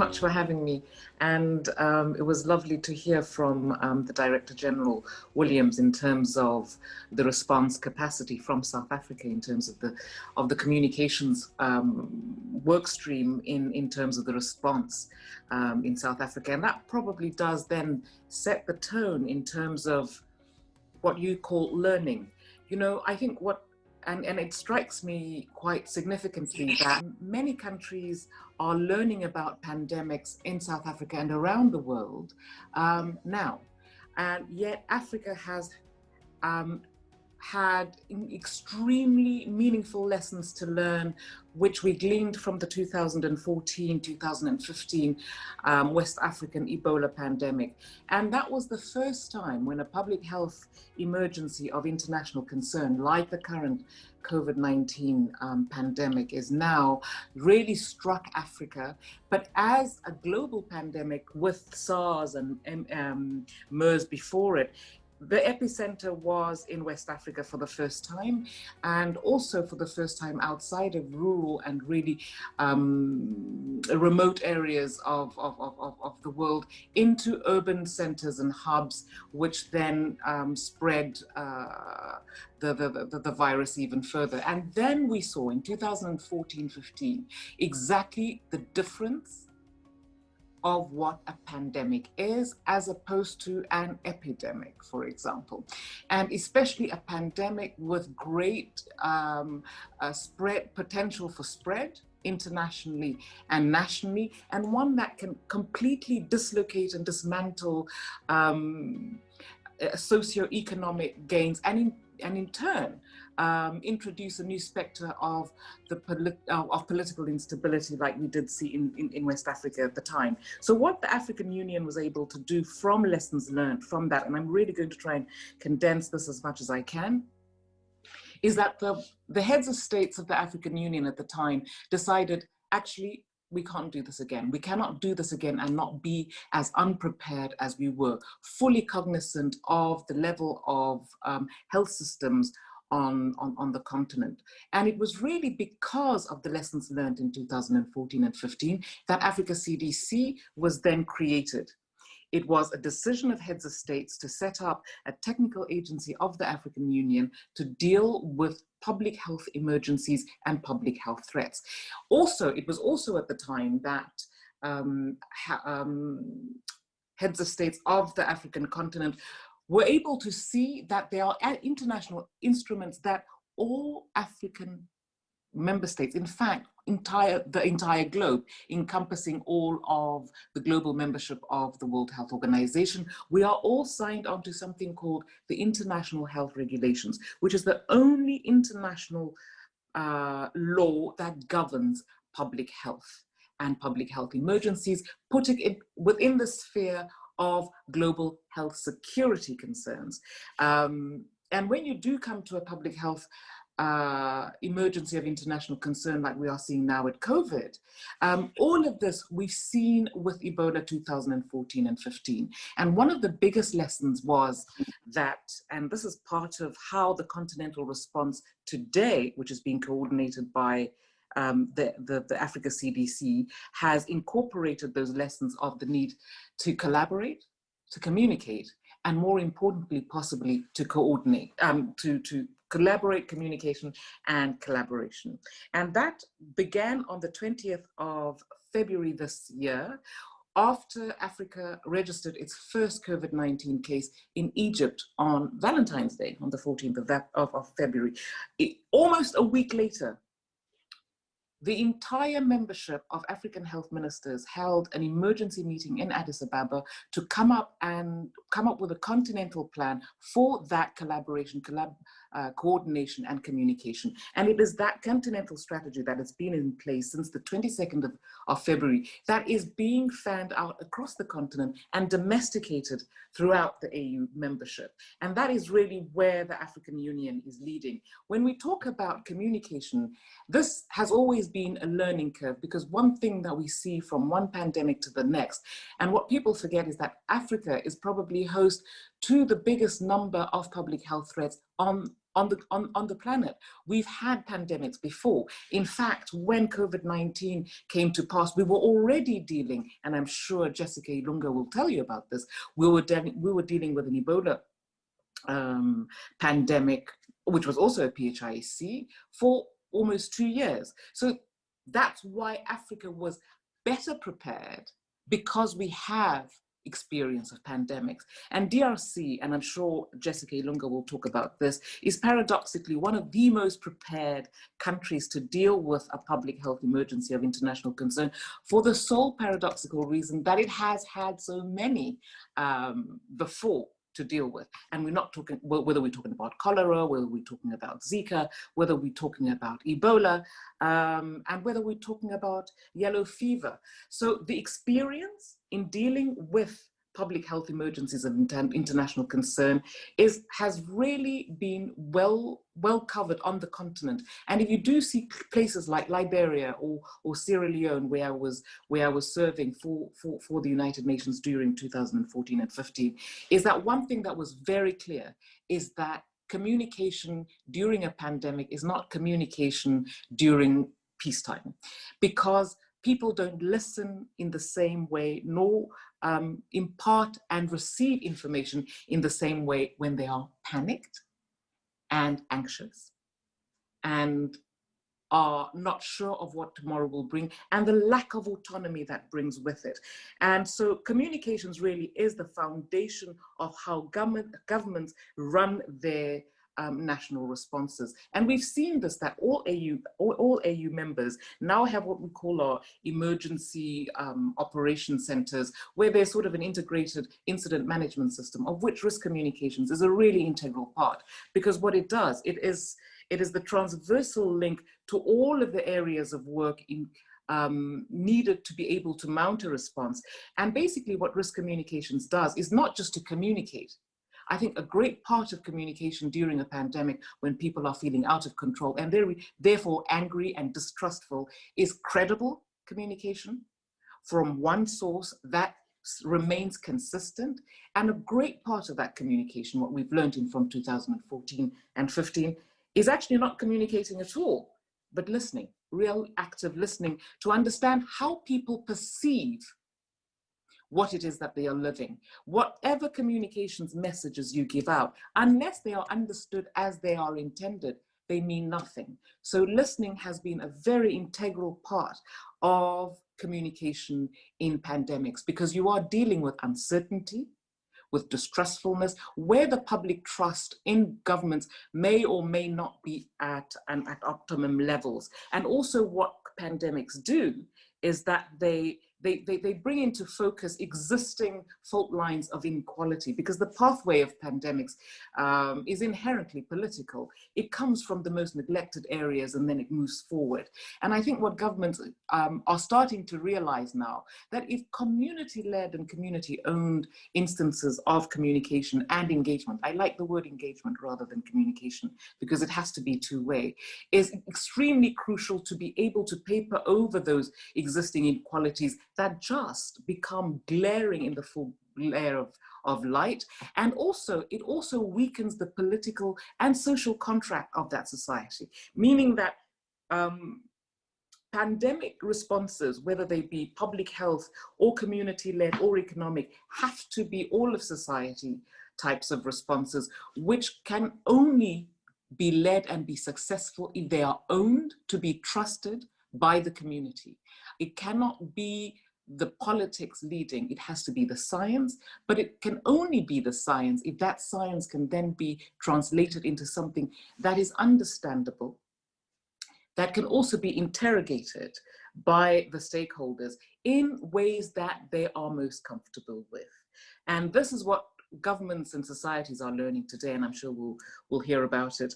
much for having me. And it was lovely to hear from the Director General Williams in terms of the response capacity from South Africa in terms of the communications work stream in terms of the response in South Africa. And that probably does then set the tone in terms of what you call learning. You know, I think and it strikes me quite significantly that many countries are learning about pandemics in South Africa and around the world now. And yet Africa has had extremely meaningful lessons to learn, which we gleaned from the 2014-2015 West African Ebola pandemic. And that was the first time when a public health emergency of international concern, like the current COVID-19 pandemic, is now really struck Africa, but as a global pandemic with SARS and MERS before it. The epicenter was in West Africa for the first time, and also for the first time outside of rural and really remote areas of the world into urban centers and hubs, which then spread the virus even further. And then we saw in 2014-15 exactly the difference of what a pandemic is as opposed to an epidemic, for example. And especially a pandemic with great potential for spread internationally and nationally, and one that can completely dislocate and dismantle socioeconomic gains and in turn introduce a new spectre of political instability, like we did see in West Africa at the time. So what the African Union was able to do from lessons learned from that, and I'm really going to try and condense this as much as I can, is that the heads of states of the African Union at the time decided, actually, we can't do this again. We cannot do this again and not be as unprepared as we were, fully cognizant of the level of health systems on the continent. And it was really because of the lessons learned in 2014 and 15 that Africa CDC was then created. It was a decision of heads of states to set up a technical agency of the African Union to deal with public health emergencies and public health threats. Also, it was also at the time that heads of states of the African continent were able to see that there are international instruments that all African member states, in fact, the entire globe, encompassing all of the global membership of the World Health Organization, we are all signed on to something called the International Health Regulations, which is the only international law that governs public health and public health emergencies, putting it within the sphere of global health security concerns. And when you do come to a public health emergency of international concern like we are seeing now with COVID, all of this we've seen with Ebola 2014 and 15. And one of the biggest lessons was that, and this is part of how the continental response today, which is being coordinated by the Africa CDC, has incorporated those lessons of the need to collaborate, to communicate, and more importantly, possibly to coordinate, to collaborate, communication, and collaboration. And that began on the 20th of February this year, after Africa registered its first COVID-19 case in Egypt on Valentine's Day, on the 14th of February. Almost a week later, the entire membership of African health ministers held an emergency meeting in Addis Ababa to come up with a continental plan for that collaboration, coordination and communication. And it is that continental strategy that has been in place since the 22nd of February that is being fanned out across the continent and domesticated throughout the AU membership. And that is really where the African Union is leading. When we talk about communication, this has always been a learning curve, because one thing that we see from one pandemic to the next, and what people forget, is that Africa is probably host to the biggest number of public health threats on on the planet. We've had pandemics before. In fact, when COVID-19 came to pass, we were already dealing, and I'm sure Jessica Ilunga will tell you about this, we were dealing with an Ebola pandemic, which was also a PHIC, for almost 2 years. So that's why Africa was better prepared, because we have experience of pandemics. And DRC, and I'm sure Jessica Ilunga will talk about this, is paradoxically one of the most prepared countries to deal with a public health emergency of international concern, for the sole paradoxical reason that it has had so many before to deal with. And we're not talking, whether we're talking about cholera, whether we're talking about Zika, whether we're talking about Ebola, and whether we're talking about yellow fever. So the experience in dealing with public health emergencies of international concern has really been well covered on the continent. And if you do see places like Liberia or Sierra Leone, where I was serving for the United Nations during 2014 and 15, is that one thing that was very clear is that communication during a pandemic is not communication during peacetime, because people don't listen in the same way, nor impart and receive information in the same way when they are panicked and anxious and are not sure of what tomorrow will bring, and the lack of autonomy that brings with it. And so communications really is the foundation of how governments run their national responses. And we've seen this, that all AU members now have what we call our emergency operation centers, where there's sort of an integrated incident management system, of which risk communications is a really integral part. Because what it does, it is the transversal link to all of the areas of work needed to be able to mount a response. And basically what risk communications does is not just to communicate. I think a great part of communication during a pandemic, when people are feeling out of control and they're therefore angry and distrustful, is credible communication from one source that remains consistent. And a great part of that communication, what we've learned from 2014 and 15, is actually not communicating at all, but listening, real active listening, to understand how people perceive what it is that they are living. Whatever communications messages you give out, unless they are understood as they are intended, they mean nothing. So listening has been a very integral part of communication in pandemics, because you are dealing with uncertainty, with distrustfulness, where the public trust in governments may or may not be at optimum levels. And also what pandemics do is that they bring into focus existing fault lines of inequality, because the pathway of pandemics is inherently political. It comes from the most neglected areas and then it moves forward. And I think what governments are starting to realize now, that if community-led and community-owned instances of communication and engagement, I like the word engagement rather than communication, because it has to be two-way, is extremely crucial to be able to paper over those existing inequalities that just become glaring in the full glare of light. And also, it also weakens the political and social contract of that society, meaning that pandemic responses, whether they be public health or community-led or economic, have to be all of society types of responses, which can only be led and be successful if they are owned, to be trusted by the community. It cannot be the politics leading, it has to be the science, but it can only be the science if that science can then be translated into something that is understandable, that can also be interrogated by the stakeholders in ways that they are most comfortable with. And this is what governments and societies are learning today, and I'm sure we'll hear about it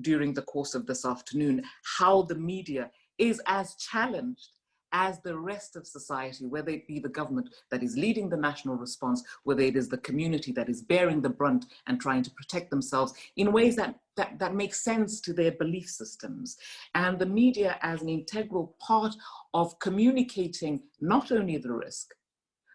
during the course of this afternoon, how the media is as challenged as the rest of society, whether it be the government that is leading the national response, whether it is the community that is bearing the brunt and trying to protect themselves in ways that make sense to their belief systems. And the media as an integral part of communicating not only the risk,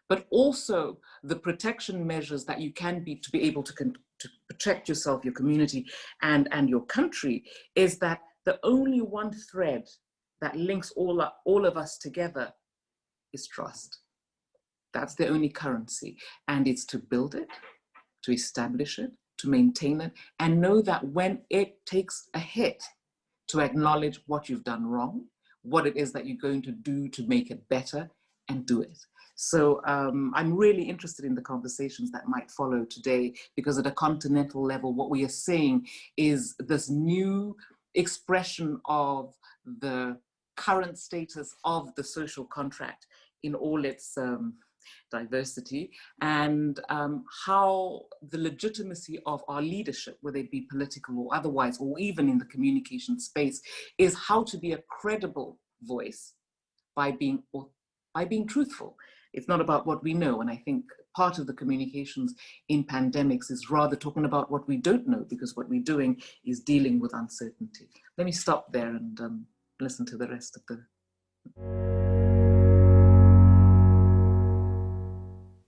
but also the protection measures that you can be to be able to to protect yourself, your community, and your country, is that the only one thread that links all of us together is trust. That's the only currency. And it's to build it, to establish it, to maintain it, and know that when it takes a hit, to acknowledge what you've done wrong, what it is that you're going to do to make it better, and do it. So I'm really interested in the conversations that might follow today, because at a continental level, what we are seeing is this new expression of the current status of the social contract in all its diversity, and how the legitimacy of our leadership, whether it be political or otherwise, or even in the communication space, is how to be a credible voice by being truthful. It's not about what we know. And I think part of the communications in pandemics is rather talking about what we don't know, because what we're doing is dealing with uncertainty. Let me stop there and listen to the rest of the